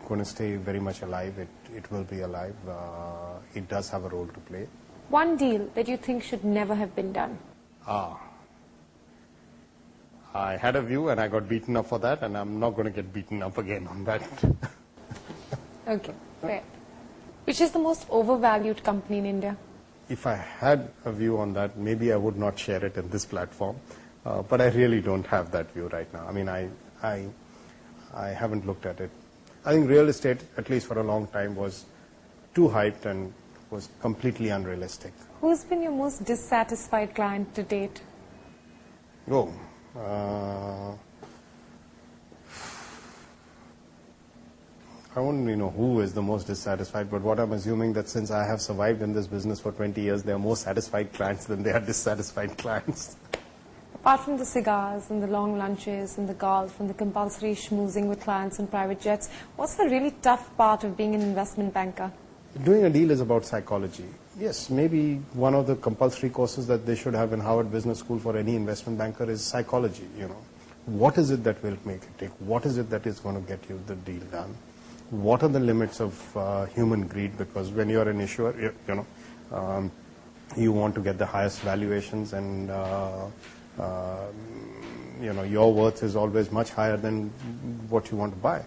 going to stay very much alive. It will be alive. It does have a role to play. One deal that you think should never have been done? I had a view and I got beaten up for that, and I'm not going to get beaten up again on that. Okay, fair. Which is the most overvalued company in India? If I had a view on that, maybe I would not share it in this platform. But I really don't have that view right now. I mean, I haven't looked at it. I think real estate, at least for a long time, was too hyped and was completely unrealistic. Who's been your most dissatisfied client to date? I won't really know who is the most dissatisfied, but what I'm assuming that since I have survived in this business for 20 years, there are more satisfied clients than there are dissatisfied clients. Apart from the cigars and the long lunches and the golf and the compulsory schmoozing with clients and private jets, what's the really tough part of being an investment banker? Doing a deal is about psychology. Yes, maybe one of the compulsory courses that they should have in Harvard Business School for any investment banker is psychology, you know. What is it that will make it tick? What is it that is going to get you the deal done? What are the limits of human greed? Because when you're an issuer, you want to get the highest valuations, and your worth is always much higher than what you want to buy.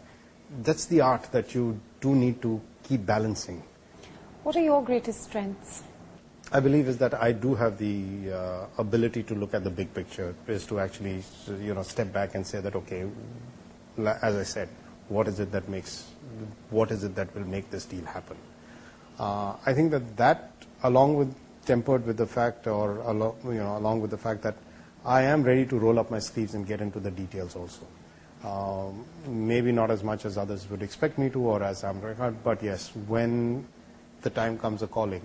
That's the art that you do need to keep balancing. What are your greatest strengths? I believe is that I do have the ability to look at the big picture, is to actually, step back and say that, okay, as I said, what is it that will make this deal happen? I think that along with tempered with the fact, or along with the fact that I am ready to roll up my sleeves and get into the details also. Maybe not as much as others would expect me to, or as I'm required, but yes, when the time comes a calling,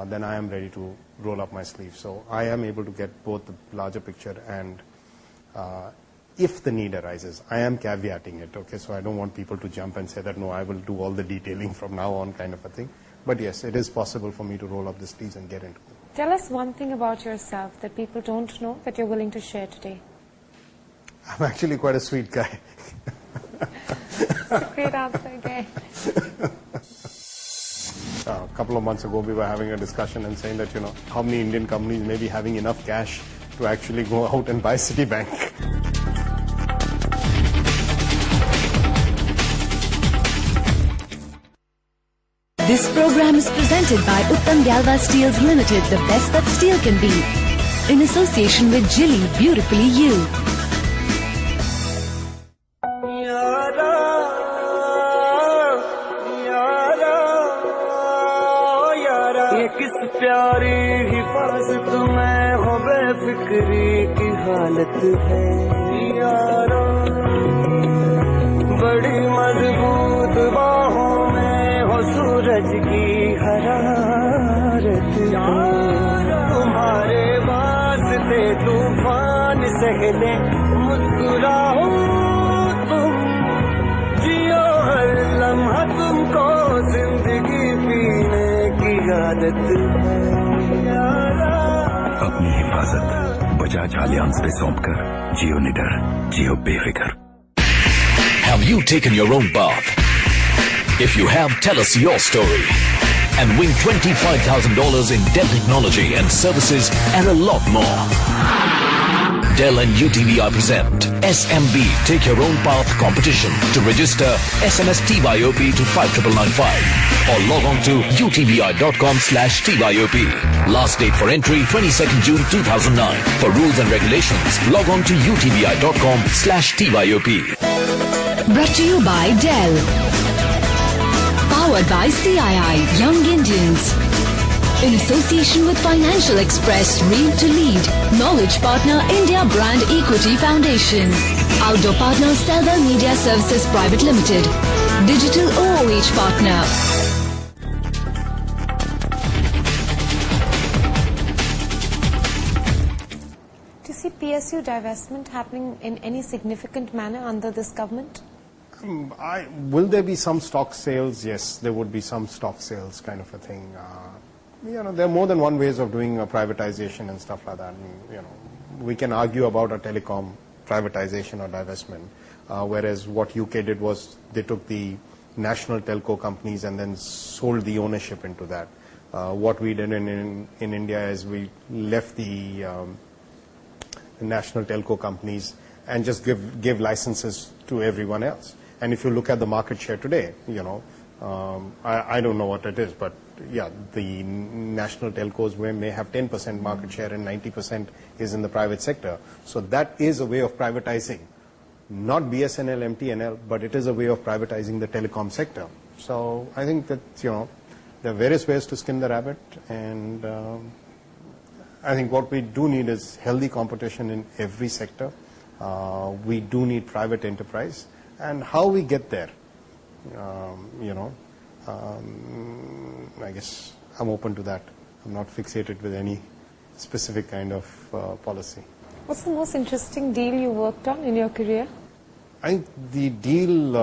then I am ready to roll up my sleeves. So I am able to get both the larger picture and if the need arises. I am caveating it, okay, so I don't want people to jump and say that, no, I will do all the detailing from now on, kind of a thing. But yes, it is possible for me to roll up the sleeves and get into it. Tell us one thing about yourself that people don't know that you're willing to share today. I'm actually quite a sweet guy. That's a great answer again. A couple of months ago, we were having a discussion and saying that, how many Indian companies may be having enough cash to actually go out and buy Citibank. This program is presented by Uttam Galva Steels Limited, the best that steel can be. In association with Jilly, beautifully you. किस प्यारी हिफाजत में हो बेफिक्री की हालत है यारा, बड़ी मजबूत बाहों में हो सूरज की हरारत, तुम्हारे वास्ते तूफान सहले मुस्कुराओ तुम, जियो हर लम्हा तुमको जिंदगी पीने अपनी हिफाजत बजाज आलियांज पे सौंप कर जियो निडर, जियो बेफिक्र. Have you taken your own bath? If you have, tell us your story and win $25,000 in Dell technology and services and a lot more. Dell and UTVi present SMB Take Your Own Path competition. To register, SMS TYOP to 59995 or log on to utvi.com/TYOP. Last date for entry 22nd June 2009. For rules and regulations, log on to utvi.com/TYOP. Brought to you by Dell. Powered by CII Young Indians. In association with Financial Express, Read to Lead. Knowledge partner India Brand Equity Foundation. Outdoor partner Selva Media Services Private Limited. Digital OOH partner. Do you see PSU divestment happening in any significant manner under this government? Will there be some stock sales? Yes, there would be some stock sales, kind of a thing. There are more than one ways of doing privatization and stuff like that. We can argue about a telecom privatization or divestment, whereas what UK did was they took the national telco companies and then sold the ownership into that. What we did in India is we left the national telco companies and just give licenses to everyone else. And if you look at the market share today, you know, I don't know what it is, but yeah, the national telcos may have 10% market share and 90% is in the private sector. So that is a way of privatizing, not BSNL, MTNL, but it is a way of privatizing the telecom sector. So I think that, you know, there are various ways to skin the rabbit, and I think what we do need is healthy competition in every sector. We do need private enterprise, and how we get there, you know, I guess I'm open to that. I'm not fixated with any specific kind of policy. What's the most interesting deal you worked on in your career? I think the deal